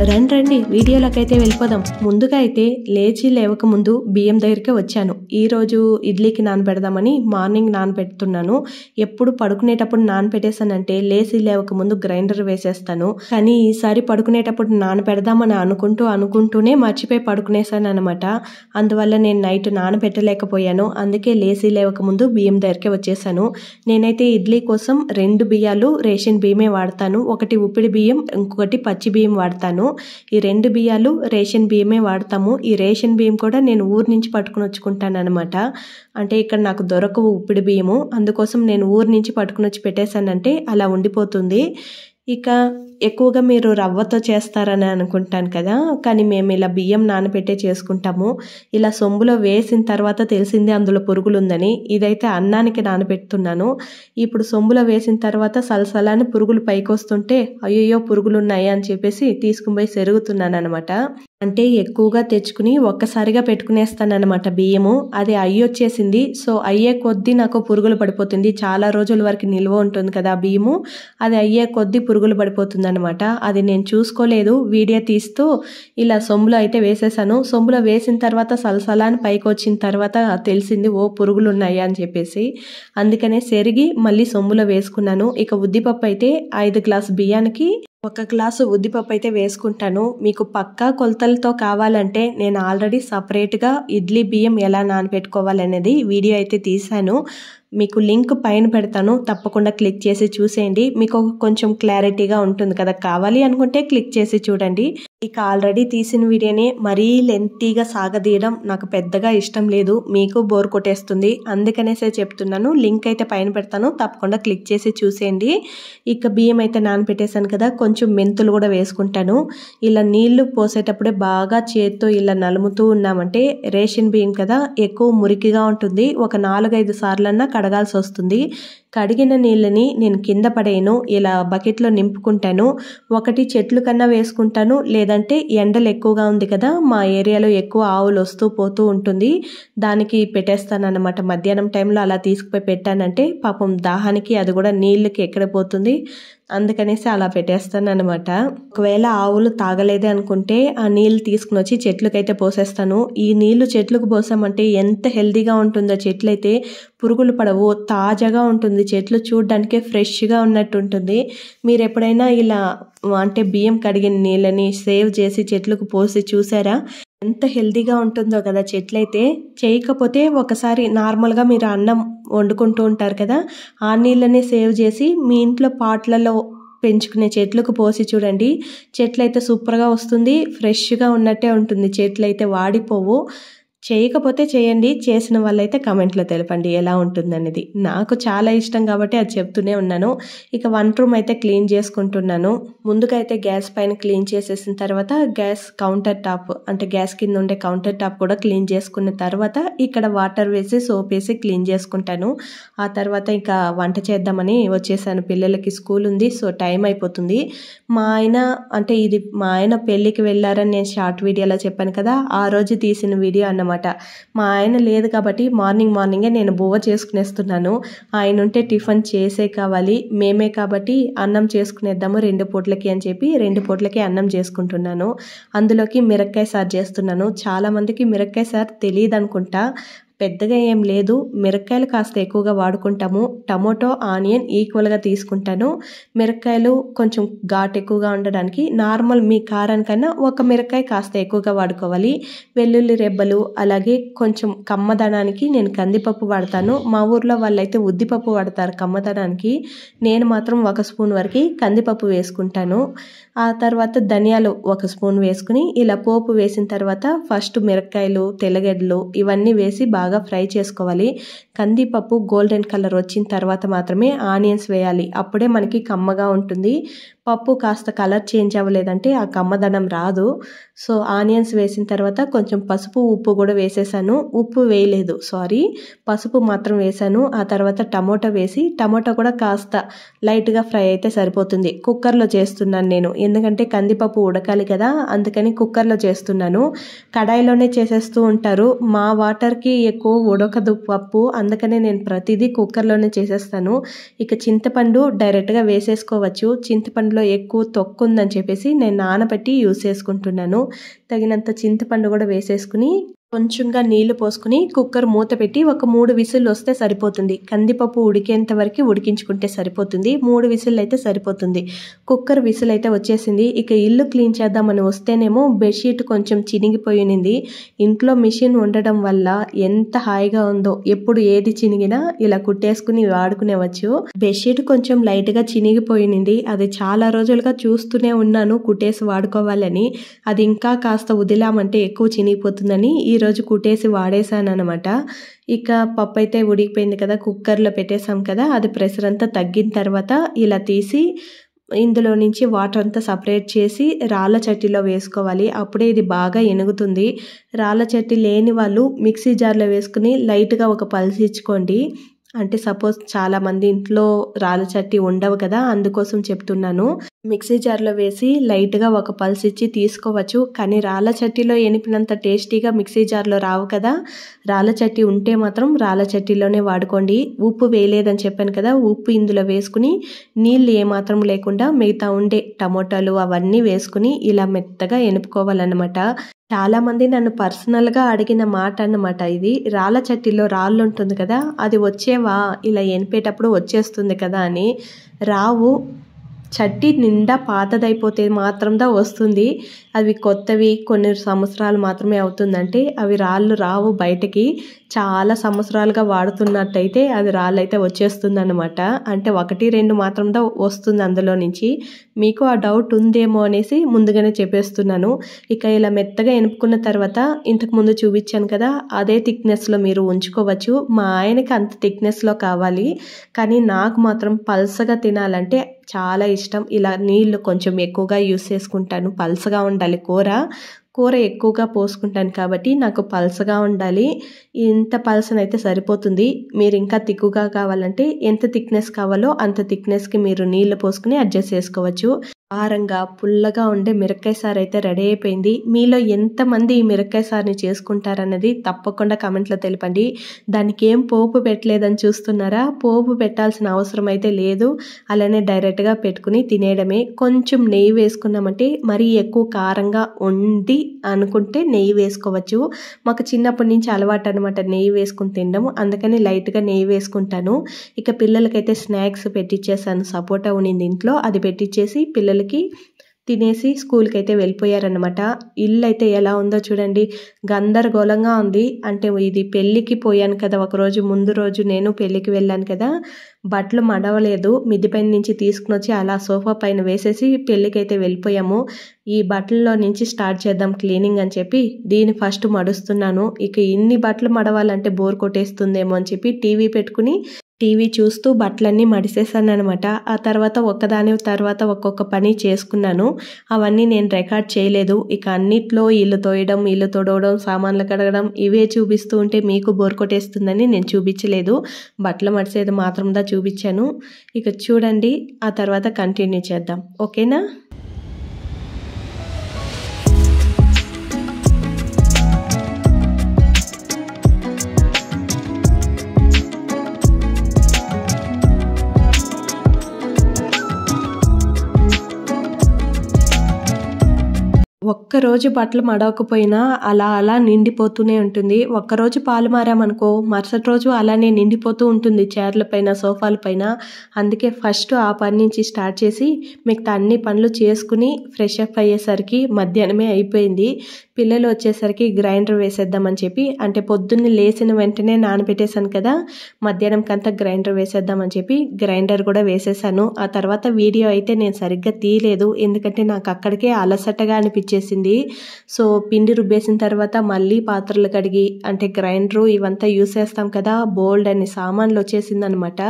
రండి వీడియోలకైతే వెళ్ళిపోదాం. ముందుగా అయితే లేవక ముందు బియ్యం దగ్గరికి వచ్చాను. ఈరోజు ఇడ్లీకి నానబెడదామని మార్నింగ్ నానబెడుతున్నాను. ఎప్పుడు పడుకునేటప్పుడు నానబెట్టేసానంటే లేవక ముందు గ్రైండర్ వేసేస్తాను. కానీ ఈసారి పడుకునేటప్పుడు నానబెడదామని అనుకుంటూనే మర్చిపోయి పడుకునేసాను అనమాట. అందువల్ల నేను నైట్ నానబెట్టలేకపోయాను. అందుకే లేవక ముందు బియ్యం దగ్గరికి వచ్చేసాను. నేనైతే ఇడ్లీ కోసం 2 బియ్యాలు రేషన్ బియ్యమే వాడతాను. ఒకటి ఉప్పిడి బియ్యం, ఇంకొకటి పచ్చి బియ్యం వాడతాను. ఈ 2 బియ్యాలు రేషన్ బియ్యమే వాడతాము. ఈ రేషన్ బియ్యం కూడా నేను ఊరు నుంచి పట్టుకుని వచ్చుకుంటాను అనమాట. అంటే ఇక్కడ నాకు దొరకవు ఉప్పిడి బియ్యము, అందుకోసం నేను ఊరు నుంచి పట్టుకుని వచ్చి పెట్టేశానంటే అలా ఉండిపోతుంది. ఇక ఎక్కువగా మీరు రవ్వతో చేస్తారని అనుకుంటాను కదా, కానీ మేము ఇలా బియ్యం నానబెట్టే చేసుకుంటాము. ఇలా సొంబులో వేసిన తర్వాత తెలిసిందే అందులో పురుగులు ఉందని. ఇదైతే అన్నానికి నానబెడుతున్నాను. ఇప్పుడు సొంబులో వేసిన తర్వాత సలసలాని పురుగులు పైకి వస్తుంటే అయ్యో పురుగులు ఉన్నాయి అని చెప్పేసి తీసుకుని పోయి సెరుగుతున్నాను అనమాట. అంటే ఎక్కువగా తెచ్చుకుని ఒక్కసారిగా పెట్టుకునేస్తాను అనమాట బియ్యము. అది వచ్చేసింది. సో అయ్యే కొద్దీ నాకు పురుగులు పడిపోతుంది. చాలా రోజుల వరకు నిల్వ ఉంటుంది కదా బియ్యము, అది అయ్యే కొద్దీ పురుగులు పడిపోతుంది అనమాట. అది నేను చూసుకోలేదు. వీడియో తీస్తూ ఇలా సొంబులో అయితే వేసేసాను. సొంబులో వేసిన తర్వాత సలసలాని పైకి వచ్చిన తర్వాత తెలిసింది పురుగులు ఉన్నాయి అని చెప్పేసి. అందుకనే సెరిగి మళ్ళీ సొంబులో వేసుకున్నాను. ఇక ఉద్దిపప్పు అయితే 5 గ్లాసు బియ్యానికి 1 గ్లాసు ఉద్దిపప్పు అయితే వేసుకుంటాను. మీకు పక్కా కొలతలతో కావాలంటే నేను ఆల్రెడీ సపరేట్గా ఇడ్లీ బియ్యం ఎలా నానబెట్టుకోవాలనేది వీడియో అయితే తీశాను. మీకు లింక్ పైన పెడతాను, తప్పకుండా క్లిక్ చేసి చూసేయండి. మీకు కొంచెం క్లారిటీగా ఉంటుంది కదా. కావాలి అనుకుంటే క్లిక్ చేసి చూడండి. ఇక ఆల్రెడీ తీసిన వీడియోని మరీ లెంతీగా సాగదీయడం నాకు పెద్దగా ఇష్టం లేదు, మీకు బోర్ కొట్టేస్తుంది. అందుకనేసే చెప్తున్నాను. లింక్ అయితే పైన పెడతాను, తప్పకుండా క్లిక్ చేసి చూసేయండి. ఇక బియ్యం అయితే నానబెట్టేశాను కదా, కొంచెం మెంతులు కూడా వేసుకుంటాను. ఇలా నీళ్లు పోసేటప్పుడే బాగా చేత్తో ఇలా నలుముతూ ఉన్నామంటే రేషన్ బియ్యం కదా, ఎక్కువ మురికిగా ఉంటుంది. ఒక 4-5 సార్లన్నా కడగాల్సి వస్తుంది. కడిగిన నీళ్ళని నేను కింద పడేయను, ఇలా బకెట్లో నింపుకుంటాను. ఒకటి చెట్లు కన్నా వేసుకుంటాను, లేదంటే ఎండలు ఎక్కువగా ఉంది కదా, మా ఏరియాలో ఎక్కువ ఆవులు వస్తూ పోతూ ఉంటుంది, దానికి పెట్టేస్తాను అనమాట. మధ్యాహ్నం టైంలో అలా తీసుకుపోయి పెట్టానంటే పాపం దాహానికి అది కూడా నీళ్ళకి ఎక్కడ పోతుంది, అందుకనేసి అలా పెట్టేస్తాను అనమాట. ఒకవేళ ఆవులు తాగలేదే అనుకుంటే ఆ నీళ్ళు తీసుకుని వచ్చి చెట్లకైతే పోసేస్తాను. ఈ నీళ్లు చెట్లకు పోసామంటే ఎంత హెల్దీగా ఉంటుందో, చెట్లు అయితే పురుగులు పడవు, తాజాగా ఉంటుంది. చెట్లు చూడడానికే ఫ్రెష్గా ఉన్నట్టు ఉంటుంది. మీరు ఎప్పుడైనా ఇలా అంటే బియ్యం కడిగిన నీళ్ళని సేవ్ చేసి చెట్లకు పోసి చూసారా? ఎంత హెల్దీగా ఉంటుందో కదా చెట్లయితే. చేయకపోతే ఒకసారి నార్మల్గా మీరు అన్నం వండుకుంటూ ఉంటారు కదా, ఆ నీళ్ళని సేవ్ చేసి మీ ఇంట్లో పాట్లలో పెంచుకునే చెట్లకు పోసి చూడండి. చెట్లు అయితే సూపర్గా వస్తుంది, ఫ్రెష్గా ఉన్నట్టే ఉంటుంది. చెట్లు అయితే వాడిపోవు. చేయకపోతే చేయండి, చేసిన వాళ్ళైతే కమెంట్లో తెలపండి ఎలా ఉంటుందనేది. నాకు చాలా ఇష్టం కాబట్టి అది చెప్తూనే ఉన్నాను. ఇక వంట రూమ్ అయితే క్లీన్ చేసుకుంటున్నాను. ముందుగా అయితే గ్యాస్ పైన క్లీన్ చేసేసిన తర్వాత గ్యాస్ కౌంటర్ టాప్ అంటే గ్యాస్ కింద ఉండే కౌంటర్ టాప్ కూడా క్లీన్ చేసుకున్న తర్వాత ఇక్కడ వాటర్ వేసి సోప్ వేసి క్లీన్ చేసుకుంటాను. ఆ తర్వాత ఇంకా వంట చేద్దామని వచ్చేసాను. పిల్లలకి స్కూల్ ఉంది, సో టైం అయిపోతుంది. మా ఆయన పెళ్ళికి వెళ్ళారని నేను షార్ట్ వీడియోలో చెప్పాను కదా, ఆ రోజు తీసిన వీడియో అన్నమాట. మా ఆయన లేదు కాబట్టి మార్నింగే నేను బువ్వ చేసుకునేస్తున్నాను. ఆయన ఉంటే టిఫిన్ చేసే కావాలి, మేమే కాబట్టి అన్నం చేసుకునేద్దాము 2 పూట్లకి అని చెప్పి 2 పూట్లకి అన్నం చేసుకుంటున్నాను. అందులోకి మిరక్కాయ సారు చేస్తున్నాను. చాలా మందికి మిరక్కాయ సారు తెలియదు అనుకుంటా, పెద్దగా ఏం లేదు. మిరక్కాయలు కాస్త ఎక్కువగా వాడుకుంటాము. టమోటో, ఆనియన్ ఈక్వల్గా తీసుకుంటాను. మిరక్కాయలు కొంచెం ఘాటు ఎక్కువగా ఉండడానికి నార్మల్ మీ కారానికన్నా 1 మిరక్కాయ కాస్త ఎక్కువగా వాడుకోవాలి. వెల్లుల్లి రెబ్బలు, అలాగే కొంచెం కమ్మదనానికి నేను కందిపప్పు వాడతాను. మా ఊర్లో వాళ్ళైతే ఉద్దిపప్పు వాడతారు కమ్మదనానికి. నేను మాత్రం 1 స్పూన్ వరకు కందిపప్పు వేసుకుంటాను. ఆ తర్వాత ధనియాలు 1 స్పూన్ వేసుకుని ఇలా పోపు వేసిన తర్వాత ఫస్ట్ మిరక్కాయలు, తెల్లగడ్డలు ఇవన్నీ వేసి బాగా ఫ్రై చేసుకోవాలి. కందిపప్పు గోల్డెన్ కలర్ వచ్చిన తర్వాత మాత్రమే ఆనియన్స్ వేయాలి, అప్పుడే మనకి కమ్మగా ఉంటుంది. పప్పు కాస్త కలర్ చేంజ్ అవ్వలేదంటే ఆ కమ్మదనం రాదు. సో ఆనియన్స్ వేసిన తర్వాత కొంచెం పసుపు, ఉప్పు కూడా వేసేసాను. ఉప్పు వేయలేదు, పసుపు మాత్రం వేసాను. ఆ తర్వాత టమోటా వేసి, టమోటా కూడా కాస్త లైట్గా ఫ్రై అయితే సరిపోతుంది. కుక్కర్లో చేస్తున్నాను నేను, ఎందుకంటే కందిపప్పు ఉడకాలి కదా, అందుకని కుక్కర్లో చేస్తున్నాను. కడాయిలోనే చేసేస్తూ ఉంటారు. మా వాటర్కి ఎక్కువ ఉడకదు పప్పు, అందుకనే నేను ప్రతిదీ కుక్కర్లోనే చేసేస్తాను. ఇక చింతపండు డైరెక్ట్గా వేసేసుకోవచ్చు. చింతపండులో ఎక్కువ తొక్కు ఉందని చెప్పేసి నేను నానబెట్టి యూస్ చేసుకుంటున్నాను. తగినంత చింతపండు కూడా వేసేసుకుని కొంచెంగా నీళ్లు పోసుకుని కుక్కర్ మూత పెట్టి ఒక 3 విజిల్లు వస్తే సరిపోతుంది. కందిపప్పు ఉడికేంత వరకు ఉడికించుకుంటే సరిపోతుంది. 3 విజిల్లు అయితే సరిపోతుంది. కుక్కర్ విజిల్ అయితే వచ్చేసింది. ఇక ఇల్లు క్లీన్ చేద్దామని వస్తేనేమో బెడ్షీట్ కొంచెం చినిగిపోయినింది. ఇంట్లో మిషన్ ఉండడం వల్ల ఎంత హాయిగా ఉందో, ఎప్పుడు ఏది చినిగినా ఇలా కుట్టేసుకుని వాడుకునేవచ్చు. బెడ్షీట్ కొంచెం లైట్గా చినిగిపోయినింది. అది చాలా రోజులుగా చూస్తూనే ఉన్నాను కుట్టేసి వాడుకోవాలని. అది ఇంకా కాస్త వదిలామంటే ఎక్కువ చినిగిపోతుందని ఈరోజు కుట్టేసి వాడేసాను అనమాట. ఇక పప్పు అయితే ఉడికిపోయింది కదా, కుక్కర్లో పెట్టేసాం కదా, అది ప్రెషర్ అంతా తగ్గిన తర్వాత ఇలా తీసి ఇందులో నుంచి వాటర్ అంతా సపరేట్ చేసి రాళ్ళ చట్టీలో వేసుకోవాలి. అప్పుడే ఇది బాగా ఎనుగుతుంది. రాళ్ళ చట్టీ లేని వాళ్ళు మిక్సీ జార్లో వేసుకుని లైట్గా ఒక పల్స్ ఇచ్చుకోండి. అంటే సపోజ్ చాలామంది ఇంట్లో రాళ్ళ చట్టీ ఉండవు కదా, అందుకోసం చెప్తున్నాను. మిక్సీ జార్లో వేసి లైట్గా ఒక పల్స్ ఇచ్చి తీసుకోవచ్చు. కానీ రాళ్ళ చట్టీలో ఎనిపినంత టేస్టీగా మిక్సీ జార్లో రావు కదా. రాళ్ళ చట్టీ ఉంటే మాత్రం రాళ్ళ చట్టీలోనే వాడుకోండి. ఉప్పు వేయలేదని చెప్పాను కదా, ఉప్పు ఇందులో వేసుకుని నీళ్ళు ఏమాత్రం లేకుండా మిగతా ఉండే టమోటాలు అవన్నీ వేసుకుని ఇలా మెత్తగా ఎనుపుకోవాలన్నమాట. చాలామంది నన్ను పర్సనల్గా అడిగిన మాట అన్నమాట ఇది. రాళ్ళ చట్టీలో రాళ్ళు ఉంటుంది కదా, అది వచ్చేవా ఇలా ఎనిపేటప్పుడు వచ్చేస్తుంది కదా అని. రావు. చట్టీ నిండా పాతదైపోతే మాత్రందా వస్తుంది. అవి కొత్తవి కొన్ని సంవత్సరాలు మాత్రమే అవుతుందంటే అవి రాళ్ళు రావు బయటకి. చాలా సంవత్సరాలుగా వాడుతున్నట్టయితే అది రాళ్ళు అయితే వచ్చేస్తుంది అన్నమాట. అంటే 1-2 మాత్రందా వస్తుంది అందులో నుంచి. మీకు ఆ డౌట్ ఉందేమో అనేసి ముందుగానే చెప్పేస్తున్నాను. ఇక ఇలా మెత్తగా ఎనుపుకున్న తర్వాత ఇంతకు ముందు చూపించాను కదా, అదే థిక్నెస్లో మీరు ఉంచుకోవచ్చు. మా ఆయనకి అంత థిక్నెస్లో కావాలి, కానీ నాకు మాత్రం పల్సగా తినాలంటే చాలా ఇష్టం. ఇలా నీళ్లు కొంచెం ఎక్కువగా యూస్ చేసుకుంటాను. పల్సగా ఉండాలి కూర ఎక్కువగా పోసుకుంటాను కాబట్టి నాకు పల్సగా ఉండాలి. ఇంత పల్సనైతే సరిపోతుంది. మీరు ఇంకా తిక్కుగా కావాలంటే ఎంత థిక్నెస్ కావాలో అంత థిక్నెస్కి మీరు నీళ్లు పోసుకుని అడ్జస్ట్ చేసుకోవచ్చు. కారంగా పుల్లగా ఉండే మిరపకాయ సారు అయితే రెడీ అయిపోయింది. మీలో ఎంతమంది ఈ మిరపకాయ సారుని చేసుకుంటారన్నది తప్పకుండా కామెంట్లో తెలపండి. దానికి ఏం పోపు పెట్టలేదని చూస్తున్నారా? పోపు పెట్టాల్సిన అవసరం అయితే లేదు. అలానే డైరెక్ట్గా పెట్టుకుని తినేయడమే. కొంచెం నెయ్యి వేసుకున్నామంటే మరీ ఎక్కువ కారంగా ఉండి అనుకుంటే నెయ్యి వేసుకోవచ్చు. మాకు చిన్నప్పటి నుంచి అలవాటు అనమాట నెయ్యి వేసుకుని తినడం, అందుకని లైట్గా నెయ్యి వేసుకుంటాను. ఇక పిల్లలకైతే స్నాక్స్ పెట్టించేసాను. సపోటా ఉనింది ఇంట్లో, అది పెట్టించేసి పిల్లలకి తినేసి స్కూల్కి అయితే వెళ్ళిపోయారనమాట. ఇల్లు అయితే ఎలా ఉందో చూడండి, గందరగోళంగా ఉంది. అంటే ఇది పెళ్ళికి పోయాను కదా, ఒకరోజు ముందు రోజు నేను పెళ్ళికి వెళ్ళాను కదా, బట్టలు మడవలేదు. మిద్దిపైన నుంచి తీసుకుని వచ్చి అలా సోఫా పైన వేసేసి పెళ్ళికైతే వెళ్ళిపోయాము. ఈ బట్టల్లో నుంచి స్టార్ట్ చేద్దాం క్లీనింగ్ అని చెప్పి దీన్ని ఫస్ట్ మడుస్తున్నాను. ఇక ఇన్ని బట్టలు మడవాలంటే బోర్ కొట్టేస్తుందేమో అని చెప్పి టీవీ పెట్టుకుని టీవీ చూస్తూ బట్టలన్నీ మడిసేసాను అనమాట. ఆ తర్వాత ఒక్కదాని తర్వాత ఒక్కొక్క పని చేసుకున్నాను. అవన్నీ నేను రికార్డ్ చేయలేదు. ఇక అన్నిట్లో ఇల్లు తోయడం, ఇల్లు తొడవడం, సామాన్లు కడగడం ఇవే చూపిస్తూ ఉంటే మీకు బోర్ కొట్టేస్తుందని నేను చూపించలేదు. బట్టలు మడిసేది మాత్రందా చూపించాను. ఇక చూడండి, ఆ తర్వాత కంటిన్యూ చేద్దాం. ఓకేనా? ఒక్కరోజు బట్టలు మడవకపోయినా అలా నిండిపోతూనే ఉంటుంది. ఒక్కరోజు పాలు మారామనుకో మరుసటి రోజు అలానే నిండిపోతూ ఉంటుంది చైర్ల పైన, సోఫాల పైన. అందుకే ఫస్ట్ ఆ పని నుంచి స్టార్ట్ చేసి మిగతా అన్ని పనులు చేసుకుని ఫ్రెష్ అప్ అయ్యేసరికి మధ్యాహ్నమే అయిపోయింది. పిల్లలు వచ్చేసరికి గ్రైండర్ వేసేద్దామని చెప్పి, అంటే పొద్దున్నే లేచిన వెంటనే నానబెట్టేశాను కదా, మధ్యాహ్నంకంతా గ్రైండర్ వేసేద్దామని చెప్పి గ్రైండర్ కూడా వేసేసాను. ఆ తర్వాత వీడియో అయితే నేను సరిగ్గా తీయలేదు, ఎందుకంటే నాకు అక్కడికే అలసటగా అనిపించేసింది. సో పిండి రుబ్బేసిన తర్వాత మళ్ళీ పాత్రలు కడిగి, అంటే గ్రైండరు ఇవంతా యూస్ చేస్తాం కదా, బోల్డ్ అని సామాన్లు వచ్చేసింది అనమాట.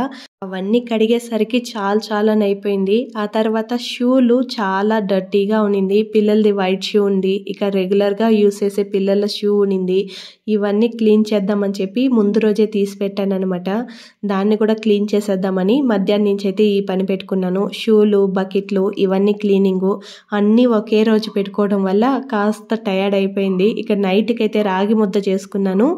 అవన్నీ కడిగేసరికి చాలని అయిపోయింది. ఆ తర్వాత షూలు చాలా డర్టీగా ఉన్నింది. పిల్లలది వైట్ షూ ఉంది, ఇక రెగ్యులర్గా యూస్ చేసే పిల్లల షూ ఉన్నింది. ఇవన్నీ క్లీన్ చేద్దామని చెప్పి ముందు రోజే తీసి పెట్టాను అనమాట. దాన్ని కూడా క్లీన్ చేసేద్దామని మధ్యాహ్నం నుంచి అయితే ఈ పని పెట్టుకున్నాను. షూలు, బకెట్లు ఇవన్నీ క్లీనింగు అన్నీ ఒకే రోజు పెట్టుకోవడం వల్ల కాస్త టయర్డ్ అయిపోయింది. ఇక నైట్కి అయితే రాగి ముద్ద చేసుకున్నాను.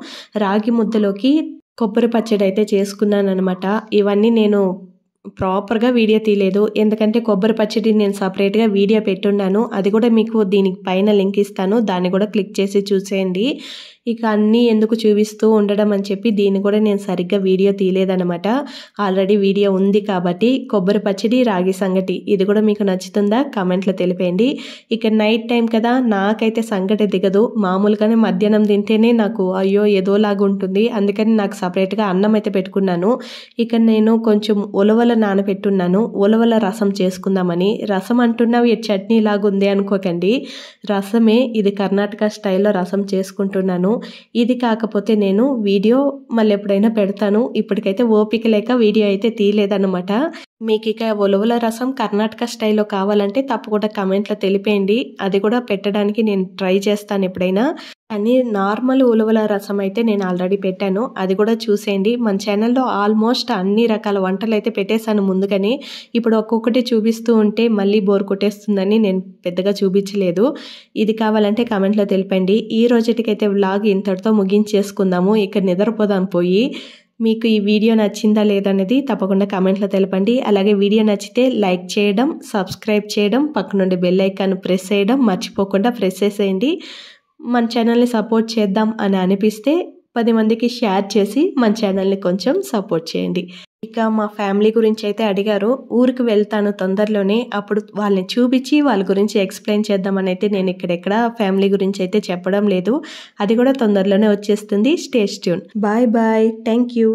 రాగి ముద్దలోకి కొబ్బరి పచ్చడి అయితే చేసుకున్నాను అనమాట. ఇవన్నీ నేను ప్రాపర్గా వీడియో తీయలేదు, ఎందుకంటే కొబ్బరి పచ్చడి నేను సపరేట్గా వీడియో పెట్టున్నాను. అది కూడా మీకు దీనికి పైన లింక్ ఇస్తాను, దాన్ని కూడా క్లిక్ చేసి చూసేయండి. ఇక అన్నీ ఎందుకు చూపిస్తూ ఉండడం అని చెప్పి దీన్ని కూడా నేను సరిగ్గా వీడియో తీయలేదనమాట. ఆల్రెడీ వీడియో ఉంది కాబట్టి కొబ్బరి పచ్చడి, రాగి సంగటి ఇది కూడా మీకు నచ్చుతుందా కామెంట్లో తెలిపేయండి. ఇక నైట్ టైం కదా, నాకైతే సంగటి దిగదు. మామూలుగానే మధ్యాహ్నం తింటేనే నాకు అయ్యో ఏదోలాగా ఉంటుంది, అందుకని నాకు సపరేట్గా అన్నం అయితే పెట్టుకున్నాను. ఇక నేను కొంచెం ఉలవల నానబెట్టున్నాను, ఉలవల రసం చేసుకుందామని. రసం అంటున్నావు చట్నీ లాగా ఉంది అనుకోకండి, రసమే ఇది. కర్ణాటక స్టైల్లో రసం చేసుకుంటున్నాను. ఇది కాకపోతే నేను వీడియో మళ్ళీ ఎప్పుడైనా పెడతాను. ఇప్పటికైతే ఓపిక లేక వీడియో అయితే తీయలేదన్నమాట. మీకు ఇక ఉలవల రసం కర్ణాటక స్టైల్లో కావాలంటే తప్పకుండా కామెంట్లో తెలిపేయండి, అది కూడా పెట్టడానికి నేను ట్రై చేస్తాను ఎప్పుడైనా. కానీ నార్మల్ ఉలవల రసం అయితే నేను ఆల్రెడీ పెట్టాను, అది కూడా చూసేయండి. మన ఛానల్లో ఆల్మోస్ట్ అన్ని రకాల వంటలు అయితే పెట్టేశాను ముందుగానే. ఇప్పుడు ఒక్కొక్కటి చూపిస్తూ ఉంటే మళ్ళీ బోర్ కొట్టేస్తుందని నేను పెద్దగా చూపించలేదు. ఇది కావాలంటే కామెంట్లో తెలిపండి. ఈ రోజుటికైతే వ్లాగ్ ఇంతటితో ముగించేసుకుందాము, ఇక నిద్రపోదాం పోయి. మీకు ఈ వీడియో నచ్చిందా లేదనేది తప్పకుండా కామెంట్లో తెలపండి. అలాగే వీడియో నచ్చితే లైక్ చేయడం, సబ్స్క్రైబ్ చేయడం, పక్క నుండి బెల్ ఐకాన్ ప్రెస్ చేయడం మర్చిపోకుండా ప్రెస్ చేసేయండి. మన ఛానల్ని సపోర్ట్ చేద్దాం అని అనిపిస్తే 10 మందికి షేర్ చేసి మన ఛానల్ని కొంచెం సపోర్ట్ చేయండి. ఇక మా ఫ్యామిలీ గురించి అయితే అడిగారు, ఊరికి వెళ్తాను తొందరలోనే, అప్పుడు వాళ్ళని చూపించి వాళ్ళ గురించి ఎక్స్ప్లెయిన్ చేద్దామని అయితే నేను ఇక్కడెక్కడ ఫ్యామిలీ గురించి అయితే చెప్పడం లేదు. అది కూడా తొందరలోనే వచ్చేస్తుంది. Stay tune. Bye bye, thank you.